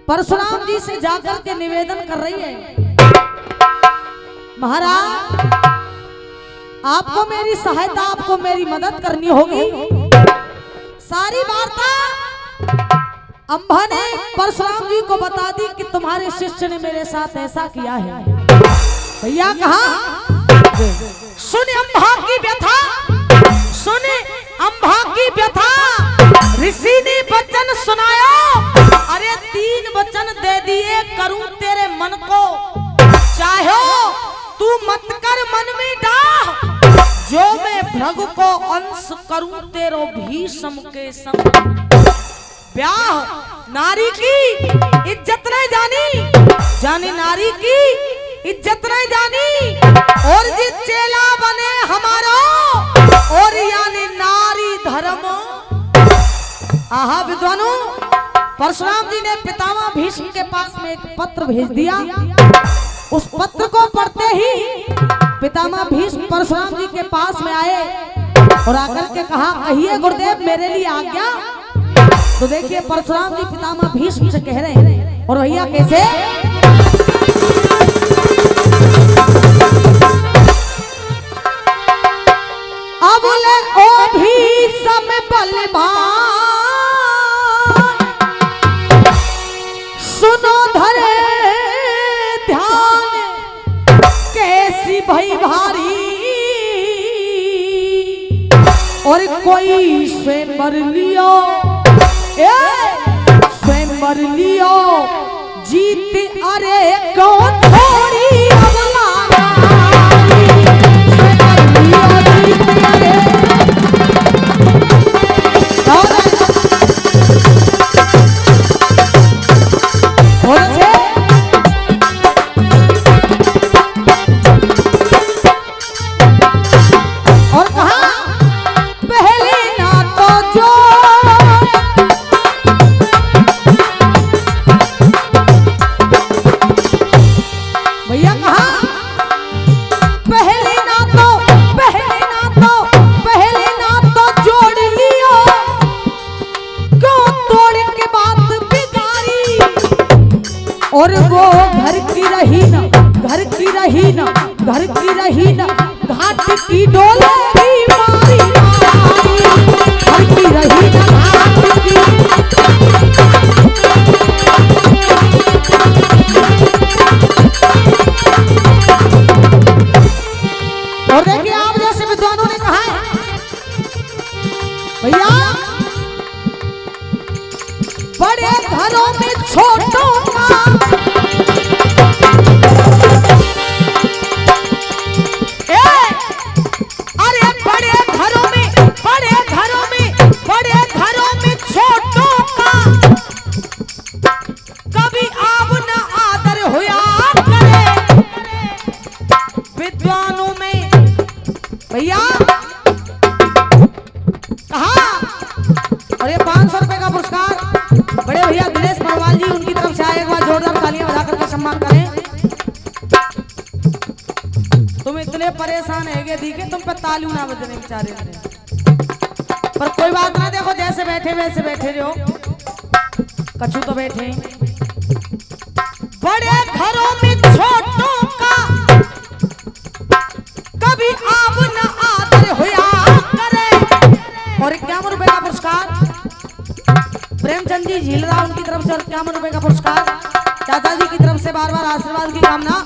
परशुराम जी से जाकर के निवेदन कर रही है, महाराज आपको मेरी सहायता, आपको मेरी मदद करनी होगी। सारी वार्ता अंबा ने परशुराम जी को बता दी कि तुम्हारे शिष्य ने मेरे साथ ऐसा किया है। भैया कहा सुने अंबा की व्यथा, सुने अंबा की व्यथा। ऋषि ने वचन सुनाया, अरे 3 वचन दे दिए, करूं तेरे मन को चाहो तू मत कर मन में डाह, जो मैं भृगु को अंश करूं तेरो भीष्म के संग। ब्याह नारी की इज्जत नहीं जानी, जानी नारी की इज्जत नहीं जानी, और जी चेला बने हमारा, और यानी नारी धर्म। आहा विद्वानों, परशुराम जी ने पितामह भीष्म के पास में एक पत्र भेज दिया। उस पत्र को पढ़ते ही पितामह भीष्म परशुराम जी के पास में आए और आकर के कहा, कहिए गुरुदेव मेरे लिए आज्ञा। तो देखिए परशुराम जी पितामह भीष्म से कह रहे हैं, और भैया कैसे? अब ले ओ भीष्म बलवान, सुनो धरे ध्यान, कैसी भई भारी, और कोई स्वयंवर लियो, स्वयंवर लियो जीत, अरे कौन थोड़ी अवलाना, स्वयंवर लियो जीत, अरे और कहा पहले ना तो जो भैया कहा पहले ना तो जोड़ लियो, क्यों तोड़ के बात बिगाड़ी, और वो घर की रही ना, घर की रही ना, घर की रही ना, घाट की डोले भी मारी मारी, घर की रही ना, घाट की। और देखिए आप जैसे विद्वानों ने कहा है, भैया बड़े घरों में छोटों का, अरे बड़े घरों में छोटों का, कभी आब न आदर हुआ करे। विद्वानों में भैया कहा, और ये 500 रुपए का पुरस्कार बड़े भैया दिनेश परवाल जी, उनकी तरफ से आए। एक बार जोरदार तालियां बजा करके सम्मान करें। तुम इतने परेशान है दिखे, तुम पे तालियों ना बजने बेचारे, पर कोई बात ना, देखो जैसे बैठे वैसे बैठे रहो, कछु तो बैठे। बड़े घरों में छोटों का, कभी आब न आदर हुआ करे। और 51 रुपए का पुरस्कार प्रेमचंद जी झीलरा, उनकी तरफ से 51 रुपए का पुरस्कार। चाचा जी की तरफ से बार बार आशीर्वाद की कामना।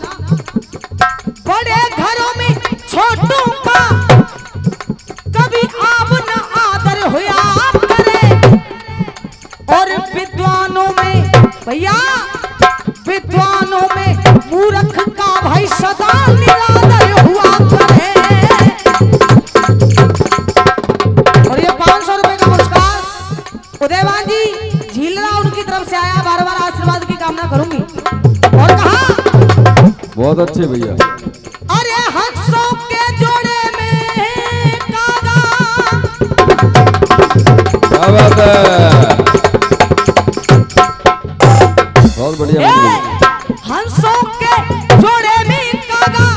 बड़े घरों में छोटों का, कभी आब न आदर हुआ करे, और विद्वानों में भैया, विद्वानों में मूर्ख का भाई सदा निरादर हुआ करे। और ये 500 रुपए का पुरस्कार उदयवान जी झीलरा, उनकी तरफ से आया, बार बार आशीर्वाद की कामना करूंगी। और कहा बहुत अच्छे भैया, अरे हंसों के जोड़े में कागा, क्या बात है, बहुत बढ़िया। हंसों के जोड़े में कागा,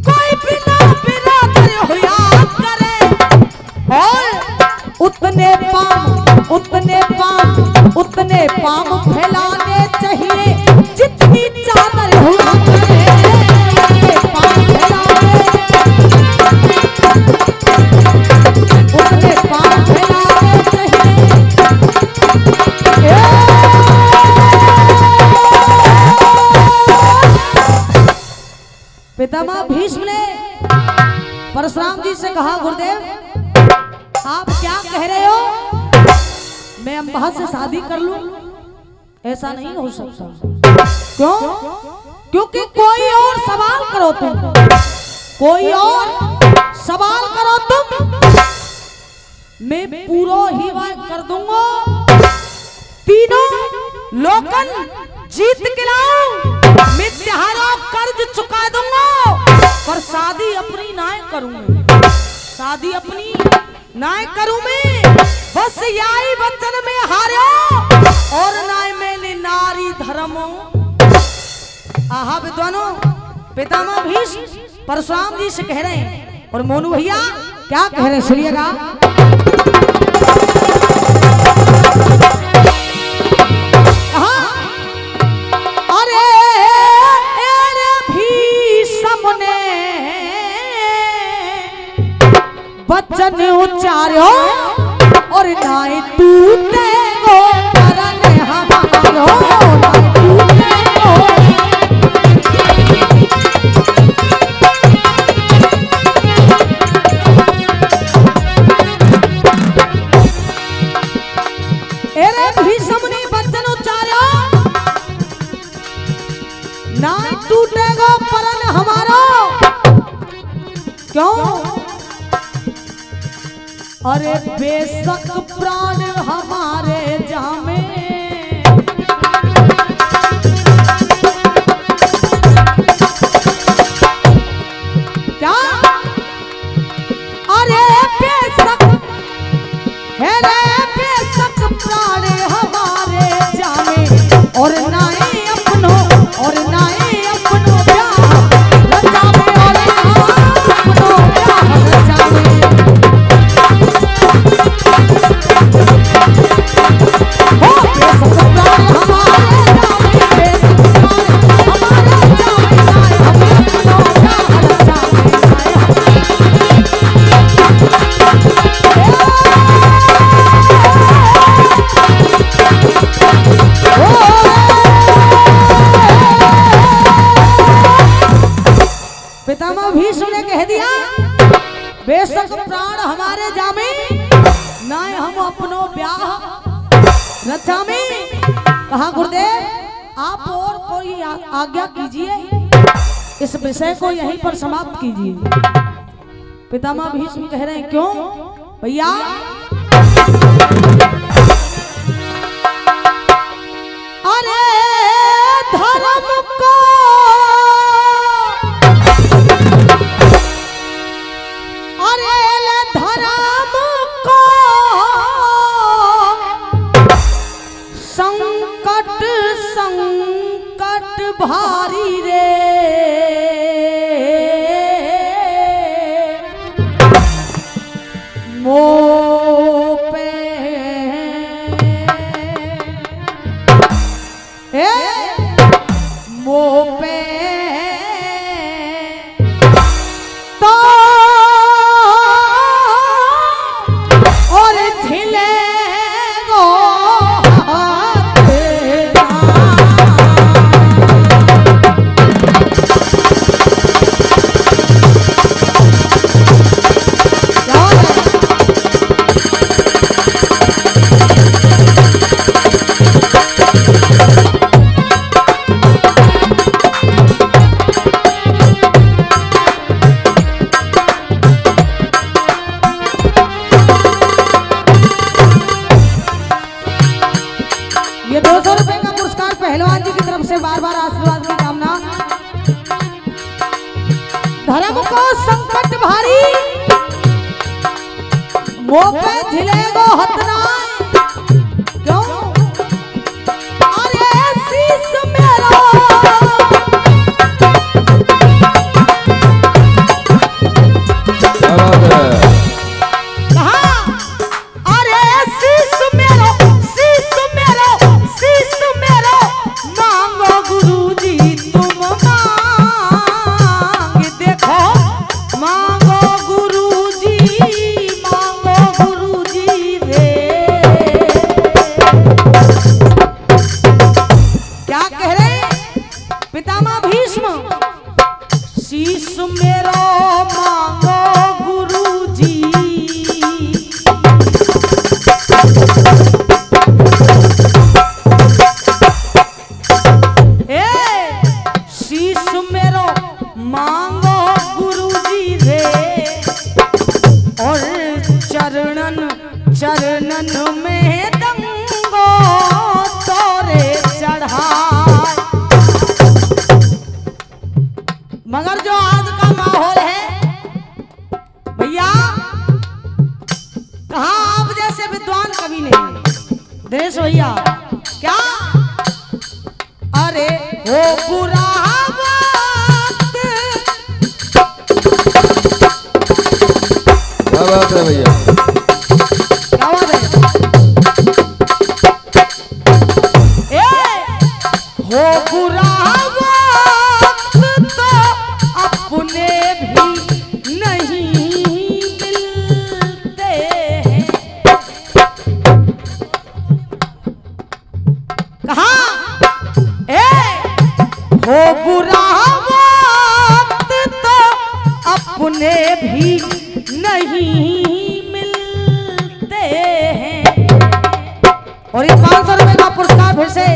कोई बिना बिरादर हुआ करे, और उतने पाम फैला परशुराम जी से कहा गुरुदेव आप क्या कह रहे हो, मैं अम्बा से शादी कर लूं? ऐसा नहीं हो सकता। क्यों? क्योंकि कोई और सवाल करो तुम, कोई और सवाल करो तुम, मैं पूरा ही वाय कर दूंगा, तीनों लोकन जीत के लाऊं, मैं तुम्हारा कर्ज चुका दूंगा, पर शादी अपनी नाय करूंगी, शादी अपनी नाय करूं मैं, बस यही वचन में हारो और नाय मैंने नारी धर्म। आहा विद्वानों, पितामह भीष्म परशुराम जी से कह रहे हैं, और मोनू भैया क्या कह रहे हैं सुनिएगा। वचन उच्चारो और नाय टूटे गो करन हमारो, नाय टूटे गो। एरे भीष्म ने वचन उच्चारो, नाय टूटे गो करन हमारो। क्यों? अरे बेशक प्राण हमारे जामे, क्या? अरे बेशक है रे, बेशक प्राण हमारे जामे, और नाए अपनो, और नाए अपनो प्यार रचावे, और अपनो प्यार रचावे। पितामह भीष्म ने कह दिया बेशक प्राण हमारे जामे, नाय हम अपनो ब्याह रचा में। कहा गुरुदेव आप और कोई आज्ञा कीजिए, इस विषय को यहीं पर समाप्त कीजिए। पितामह भीष्म कह रहे हैं क्यों भैया? अरे धर्म को संकट भारी रे, मो पे मो पे तो और झिले गो ये 200 रुपए का पुरस्कार पहलवान जी की तरफ से बार बार आशीर्वाद की कामना। धर्म को संकट भारी, मुंह पे झिलेगो हतना। क्यों? अरे शीश मेरा मांगो गुरुजी रे। दिनेश भैया क्या अरे हो बुरा वक्त क्या बात है भैया। क्या बात है हो बुरा वक्त तो अपने भी नहीं मिलते हैं। कहा हो बुरा वक्त तो अपने भी नहीं मिलते हैं। और ये 500 रुपए का पुरस्कार फिर से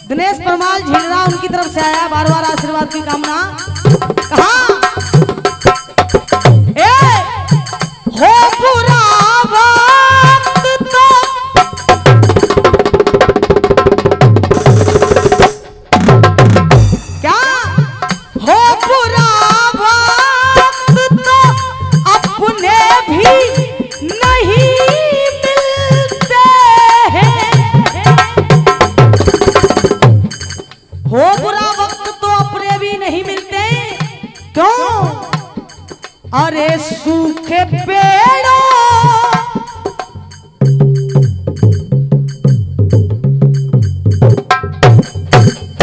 दिनेश परमाल झीलरा उनकी तरफ से आया। बार बार आशीर्वाद की कामना। कहा हो बुरा वक्त तो क्या हो बुरा वक्त तो अपने भी नहीं मिलते हैं। हो बुरा वक्त तो अपने भी नहीं मिलते। क्यों अरे सूखे पेड़ों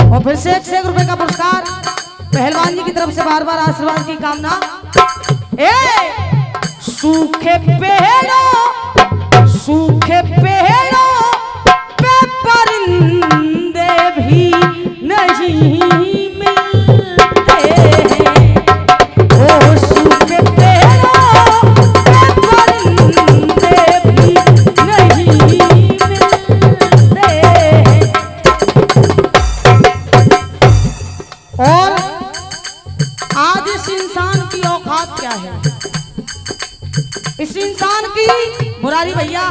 और फिर से 1 रुपए का पुरस्कार पहलवान जी की तरफ से बार बार आशीर्वाद की कामना। सूखे पेड़ों पे परिंदे भी नहीं मिलते हैं। ओ सूखे पेड़ों पे परिंदे भी नहीं मिलते हैं। और आज इस इंसान की औकात क्या है? इस इंसान की मुरारी भैया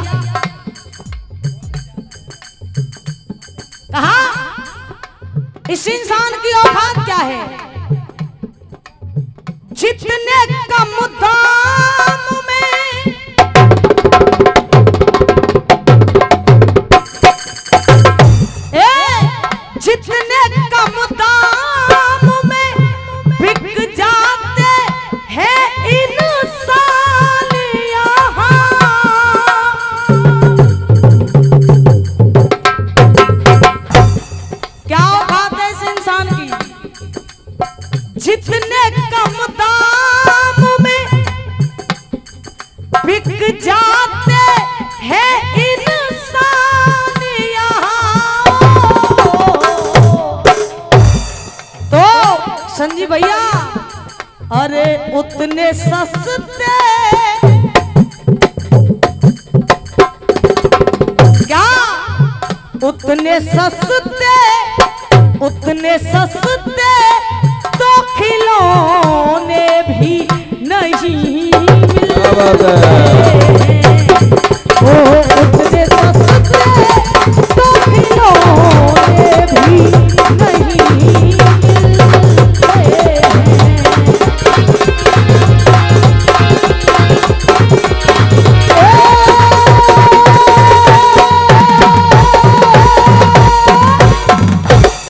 कहा इस इंसान की औकात क्या है? जितने कम दाम में जितने कम दाम में बिक जाते हैं इंसान यहाँ। क्या औकात है इस इंसान की? जितने कम दाम में बिक जाते हैं इंसान यहाँ। तो संजीव भैया अरे उतने सस्ते क्या उतने सस्ते तो खिलौने भी नहीं मिलते।